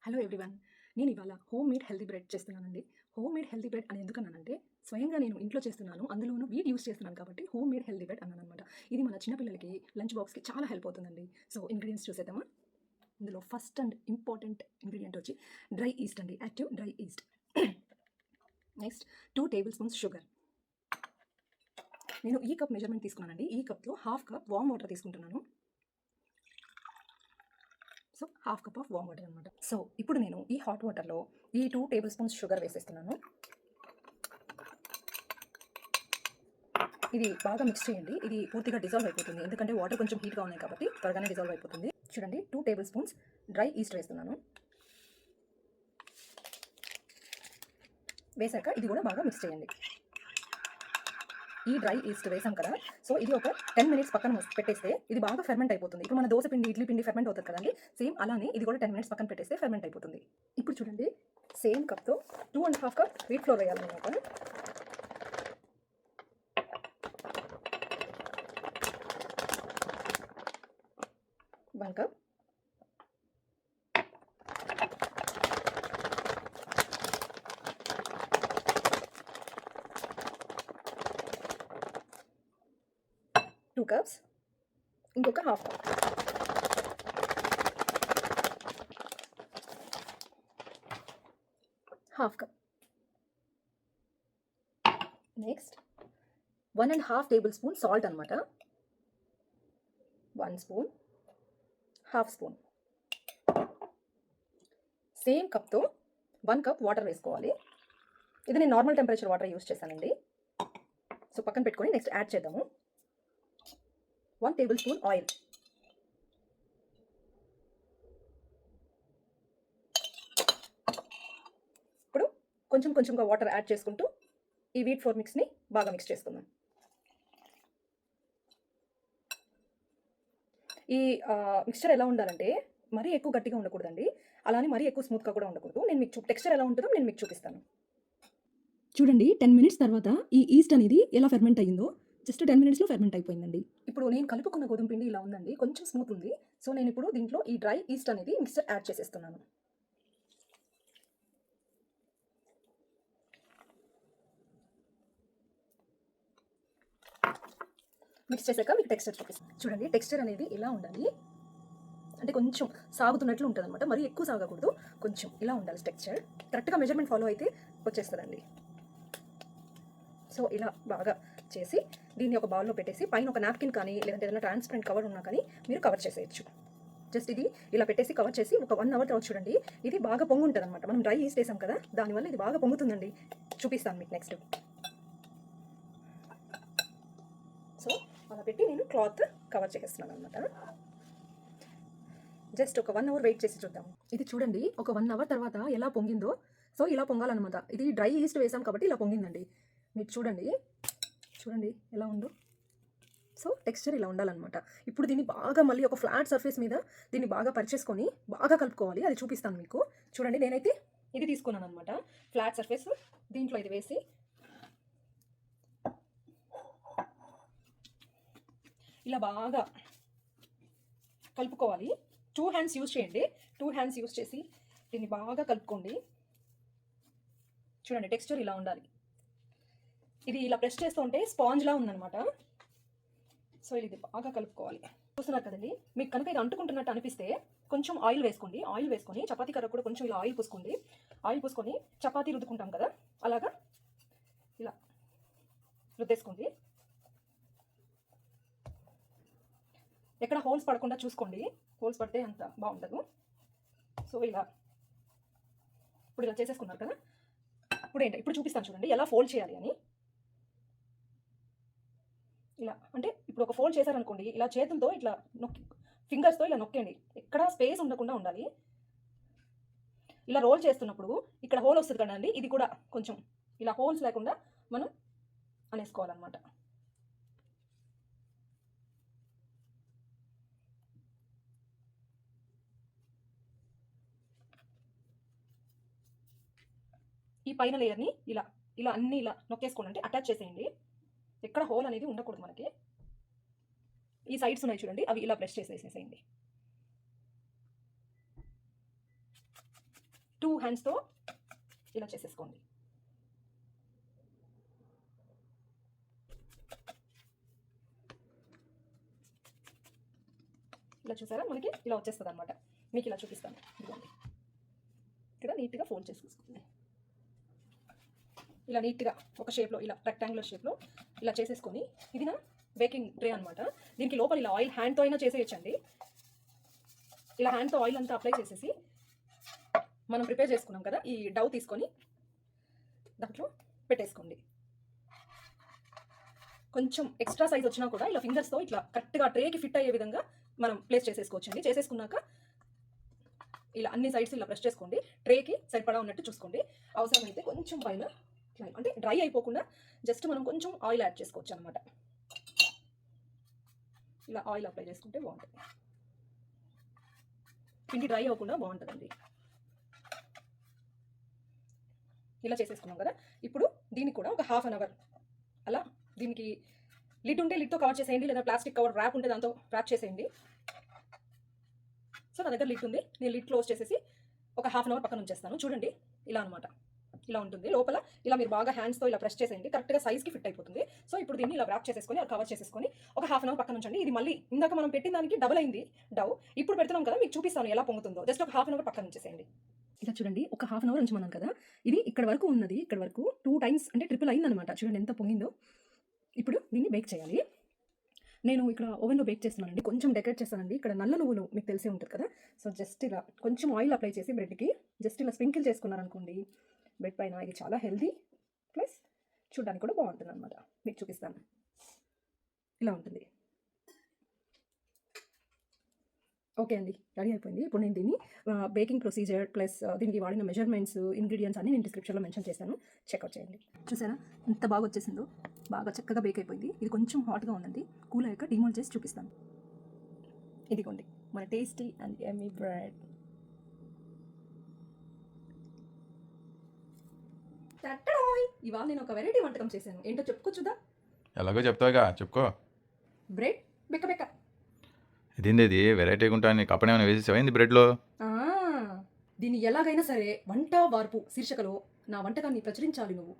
Hello everyone. నేను ఇవాళ home made healthy bread చేస్తున్నానండి. హోమ్ మేడ్ హెల్తీ బ్రెడ్ అని ఎందుకన్నానంటే, స్వయంగా నేను ఇంట్లో చేస్తున్నాను. అందులోనూ వీట్ యూస్ చేస్తున్నాను కాబట్టి హోమ్ మేడ్ హెల్తీ బ్రెడ్ అన్నాననమాట. ఇది మన చిన్నపిల్లలకి లంచ్ బాక్స్‌కి చాలా హెల్ప్ అవుతుందండి. సో, ఇంగ్రీడియెంట్స్ చూసేద్దామా? ఇందులో ఫస్ట్ అండ్ ఇంపార్టెంట్ ఇంగ్రీడియెంట్ వచ్చి డ్రై ఈస్ట్ అండి. Active dry yeast. Next 2 tablespoons sugar. నేను ఈ కప్ మెజర్‌మెంట్ తీసుకున్నానండి. ఈ కప్‌తో హాఫ్ కప్ వార్మ్ వాటర్ తీసుకుంటున్నాను. So, half cup of warm water అనమాట. సో, ఇప్పుడు నేను ఈ హాట్ వాటర్‌లో ఈ 2 టేబుల్ స్పూన్స్ షుగర్ వేసేస్తున్నాను. ఇది బాగా మిక్స్ చేయండి. ఇది పూర్తిగా డిజాల్వ్ అయిపోతుంది. ఎందుకంటే వాటర్ కొంచెం హీట్‌గా ఉన్నాయి కాబట్టి త్వరగానే డిజాల్వ్ అయిపోతుంది. చూడండి 2 టేబుల్ స్పూన్స్ డ్రై ఈస్ట్ వేస్తున్నాను. వేసాక ఇది కూడా బాగా మిక్స్ చేయండి. ఈ డ్రై ఈస్ట్ వేసాం కదా, సో ఇది ఒక 10 మినిట్స్ పక్కన పెట్టేస్తే ఇది బాగా ఫెర్మెంట్ అయిపోతుంది. ఇప్పుడు మన దోశ పిండి, ఇడ్లీ పిండి ఫెర్మెంట్ అవుతుంది కదండి, సేమ్ అలానే ఇది కూడా 10 మినిట్స్ పక్కన పెట్టేస్తే ఫెర్మెంట్ అయిపోతుంది. ఇప్పుడు చూడండి, సేమ్ కప్తో 2.5 కప్ వీట్ ఫ్లోర్ వేయాలన్నమాట. 1 కప్. Two cups. ఇంకొక half cup. Half cup. Next 1.5 tablespoon salt అనమాట. 1 స్పూన్, హాఫ్ స్పూన్. సేమ్ కప్తో 1 కప్ వాటర్ వేసుకోవాలి. ఇది నేను నార్మల్ టెంపరేచర్ వాటర్ యూస్ చేశానండి. సో పక్కన పెట్టుకొని నెక్స్ట్ యాడ్ చేద్దాము. 1 టేబుల్ స్పూన్ ఆయిల్. ఇప్పుడు కొంచెం కొంచెంగా వాటర్ యాడ్ చేసుకుంటూ ఈ వీట్ ఫ్లోర్ మిక్స్ని బాగా మిక్స్ చేసుకుందాం. ఈ మిక్స్చర్ ఎలా ఉండాలంటే, మరీ ఎక్కువ గట్టిగా ఉండకూడదండి, అలానే మరీ ఎక్కువ స్మూత్గా కూడా ఉండకూడదు. నేను మీకు టెక్స్చర్ ఎలా ఉంటుందో నేను మీకు చూపిస్తాను. చూడండి, 10 మినిట్స్ తర్వాత ఈ ఈస్ట్ అనేది ఎలా ఫెర్మెంట్ అయ్యిందో, జస్ట్ 10 మినిట్స్లో ఫెర్మెంట్ అయిపోయిందండి. ఇప్పుడు నేను కలుపుకున్న గోధుమ పిండి ఇలా ఉందండి, కొంచెం స్మూత్ ఉంది. సో నేను ఇప్పుడు దీంట్లో ఈ డ్రై ఈస్ట్ అనేది మిక్స్చర్ యాడ్ చేసేస్తున్నాను. మిక్స్ చేశాక మీకు టెక్స్చర్ చూపిస్తాను. చూడండి, టెక్స్చర్ అనేది ఇలా ఉండాలి. అంటే కొంచెం సాగుతున్నట్లు ఉంటుంది అనమాట, మరీ ఎక్కువ సాగకూడదు, కొంచెం ఇలా ఉండాలి టెక్స్చర్. కరెక్ట్గా మెజర్మెంట్ ఫాలో అయితే వచ్చేస్తుందండి. సో ఇలా బాగా చేసి దీన్ని ఒక బౌల్లో పెట్టేసి పైన ఒక నాప్కిన్ కానీ లేదంటే ఏదైనా ట్రాన్స్పరెంట్ కవర్ ఉన్నా కానీ మీరు కవర్ చేసేయచ్చు. జస్ట్ ఇది ఇలా పెట్టేసి కవర్ చేసి ఒక 1 అవర్ తర్వాత చూడండి, ఇది బాగా పొంగు ఉంటుంది అనమాట. మనం డ్రై ఈస్ట్ వేసాం కదా, దానివల్ల ఇది బాగా పొంగుతుందండి. చూపిస్తాను మీకు నెక్స్ట్. సో అలా పెట్టి నేను క్లాత్ కవర్ చేసేస్తున్నాను అనమాట. జస్ట్ ఒక 1 అవర్ వెయిట్ చేసి చూద్దాం. ఇది చూడండి, ఒక 1 అవర్ తర్వాత ఎలా పొంగిందో. సో ఇలా పొంగాలన్నమాట. ఇది డ్రై ఈస్ట్ వేసాం కాబట్టి ఇలా పొంగిందండి. మీరు చూడండి, చూడండి ఎలా ఉందో. సో టెక్స్చర్ ఇలా ఉండాలన్నమాట. ఇప్పుడు దీన్ని బాగా మళ్ళీ ఒక ఫ్లాట్ సర్ఫేస్ మీద దీన్ని బాగా పరిచేసుకొని బాగా కలుపుకోవాలి. అది చూపిస్తాను మీకు. చూడండి, నేనైతే ఇది తీసుకున్నాను అనమాట, ఫ్లాట్ సర్ఫేస్. దీంట్లో ఇది వేసి ఇలా బాగా కలుపుకోవాలి. 2 హ్యాండ్స్ యూజ్ చేయండి. 2 హ్యాండ్స్ యూజ్ చేసి దీన్ని బాగా కలుపుకోండి. చూడండి, టెక్స్చర్ ఇలా ఉండాలి. ఇది ఇలా ప్రెస్ చేస్తూ ఉంటే స్పాంజ్లా ఉందన్నమాట. సో ఇది బాగా కలుపుకోవాలి. చూస్తున్నారు కదండి, మీకు కనుక ఇది అంటుకుంటున్నట్టు అనిపిస్తే కొంచెం ఆయిల్ వేసుకోండి. ఆయిల్ వేసుకొని చపాతీ కర్ర కూడా కొంచెం ఇలా ఆయిల్ పూసుకోండి. ఆయిల్ పూసుకొని చపాతీ రుద్దుకుంటాం కదా, అలాగా ఇలా రుద్దేసుకోండి. ఎక్కడ హోల్స్ పడకుండా చూసుకోండి. హోల్స్ పడితే అంత బాగుండదు. సో ఇలా ఇప్పుడు ఇలా చేసేసుకున్నారు కదా, ఇప్పుడు చూపిస్తాను చూడండి ఎలా ఫోల్డ్ చేయాలి అని. ఇలా అంటే ఇప్పుడు ఒక ఫోల్డ్ చేశారనుకోండి, ఇలా చేతులతో ఇట్లా నొక్కి, ఫింగర్స్తో ఇలా నొక్కండి. ఎక్కడ స్పేస్ ఉండకుండా ఉండాలి. ఇలా రోల్ చేస్తున్నప్పుడు ఇక్కడ హోల్ వస్తుంది కదండి, ఇది కూడా కొంచెం ఇలా హోల్స్ లేకుండా మనం అనేసుకోవాలన్నమాట. ఈ పైన లేయర్ని ఇలా ఇలా అన్ని ఇలా నొక్కేసుకోండి, అంటే అటాచ్ చేసేయండి. ఎక్కడ హోల్ అనేది ఉండకూడదు మనకి. ఈ సైడ్స్ ఉన్నాయి చూడండి, అవి ఇలా ప్రెస్ చేసేసేసేయండి. 2 హ్యాండ్స్తో ఇలా చేసేసుకోండి. ఇలా చూసారా, మనకి ఇలా వచ్చేస్తుంది అనమాట. మీకు ఇలా చూపిస్తాను. ఇదిగోండి, ఇక్కడ నీట్గా ఫోల్డ్ చేసేసుకోండి. ఇలా నీట్గా ఒక షేప్లో, ఇలా రెక్టాంగులర్ షేప్లో ఇలా చేసేసుకొని, ఇది నా బేకింగ్ ట్రే అనమాట. దీనికి లోపల ఇలా ఆయిల్ హ్యాండ్తో అయినా చేసేయచ్చండి. ఇలా హ్యాండ్తో ఆయిల్ అంతా అప్లై చేసేసి మనం ప్రిపేర్ చేసుకున్నాం కదా ఈ డౌ తీసుకొని దాంట్లో పెట్టేసుకోండి. కొంచెం ఎక్స్ట్రా సైజ్ వచ్చినా కూడా ఇలా ఫింగర్స్తో ఇట్లా కరెక్ట్గా ట్రేకి ఫిట్ అయ్యే విధంగా మనం ప్లేస్ చేసేసుకోవచ్చండి. చేసేసుకున్నాక ఇలా అన్ని సైడ్స్ ఇలా ప్రెస్ చేసుకోండి. ట్రేకి సరిపడా ఉన్నట్టు చూసుకోండి. అవసరమైతే కొంచెం పైన అంటే డ్రై అయిపోకుండా జస్ట్ మనం కొంచెం ఆయిల్ యాడ్ చేసుకోవచ్చు అనమాట. ఇలా ఆయిల్ అప్లై చేసుకుంటే బాగుంటుంది. పిండి డ్రై అవ్వకుండా బాగుంటుందండి. ఇలా చేసేసుకున్నాం కదా. ఇప్పుడు దీనికి కూడా ఒక 1/2 అవర్ అలా దీనికి లిడ్ ఉంటే లిడ్తో కవర్ చేసేయండి, లేదా ప్లాస్టిక్ కవర్ ర్యాప్ ఉంటే దాంతో ర్యాప్ చేసేయండి. సో నా దగ్గర లిడ్ ఉంది, నేను లిడ్ క్లోజ్ చేసేసి ఒక 1/2 అవర్ పక్కన ఉంచేస్తాను. చూడండి ఇలా అనమాట, ఇలా ఉంటుంది. లోపల ఇలా మీరు బాగా హ్యాండ్స్తో ఇలా ప్రెస్ చేసేయండి, కరెక్ట్గా సైజ్కి ఫిట్ అయిపోతుంది. సో ఇప్పుడు దీన్ని ఇలా ర్యాప్ చేసేసుకొని కవర్ చేసేసుకొని ఒక 1/2 అవర్ పక్కన ఉంచండి. ఇది మళ్ళీ ఇందాక మనం పెట్టిన దానికి డబుల్ అయింది డౌ. ఇప్పుడు పెడుతున్నాం కదా, మీకు చూపిస్తాను ఎలా పొంగుతుందో. జస్ట్ ఒక 1/2 అవర్ పక్కన ఉంచేసేయండి. ఇలా చూడండి, ఒక 1/2 అవర్ ఉంచమన్నాను కదా, ఇది ఇక్కడ వరకు ఉన్నది. ఇక్కడ వరకు 2 టైమ్స్ అంటే ట్రిపుల్ అయిందనమాట. చూడండి ఎంత పొంగిందో. ఇప్పుడు దీన్ని బేక్ చేయాలి. నేను ఇక్కడ ఓవెన్లో బేక్ చేస్తున్నానండి. కొంచెం డెకరేట్ చేస్తానండి. ఇక్కడ నల్ల నువ్వులు మీకు తెలిసే ఉంటుంది కదా. సో జస్ట్ ఇలా కొంచెం ఆయిల్ అప్లై చేసి బ్రెడ్కి జస్ట్ ఇలా స్ప్రింకిల్ చేసుకున్నారనుకోండి బ్రెడ్ పైన, ఇది చాలా హెల్దీ ప్లస్ చూడడానికి కూడా బాగుంటుంది అనమాట. మీకు చూపిస్తాను, ఇలా ఉంటుంది. ఓకే అండి, రెడీ అయిపోయింది. ఇప్పుడు నేను దీన్ని బేకింగ్ ప్రొసీజర్ ప్లస్ దీనికి వాడిన మెజర్మెంట్స్, ఇంగ్రీడియంట్స్ అన్ని నేను డిస్క్రిప్షన్లో మెన్షన్ చేశాను, చెక్అవుట్ చేయండి. చూసారా ఎంత బాగా వచ్చేసిందో, బాగా చక్కగా బేక్ అయిపోయింది. ఇది కొంచెం హాట్గా ఉందండి, కూల్ అయ్యాక డిమోల్డ్ చేసి చూపిస్తాను. ఇదిగోండి మన టేస్టీ అండ్ యమ్మీ బ్రెడ్. ఇవాళ నేను ఒక వెరైటీ వంటకం చేశాను. ఏంటో చెప్పుకోవచ్చుదా? ఎలాగో చెప్తావుగా, చెప్పుకో. బ్రెడ్ బెక్క బెక్క. ఇదేంది ఇది వెరైటీగా ఉంటా, నీకు అప్పుడేమైనా వేసేసావైంది బ్రెడ్లో? దీన్ని ఎలాగైనా సరే వంట వార్పు శీర్షికలో నా వంటకాన్ని ప్రచురించాలి నువ్వు.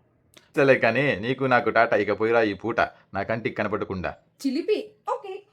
సరే కానీ నీకు నాకు టాటా, ఇక పోయిరా ఈ పూట నా కంటికి కనపడకుండా. చిలిపి.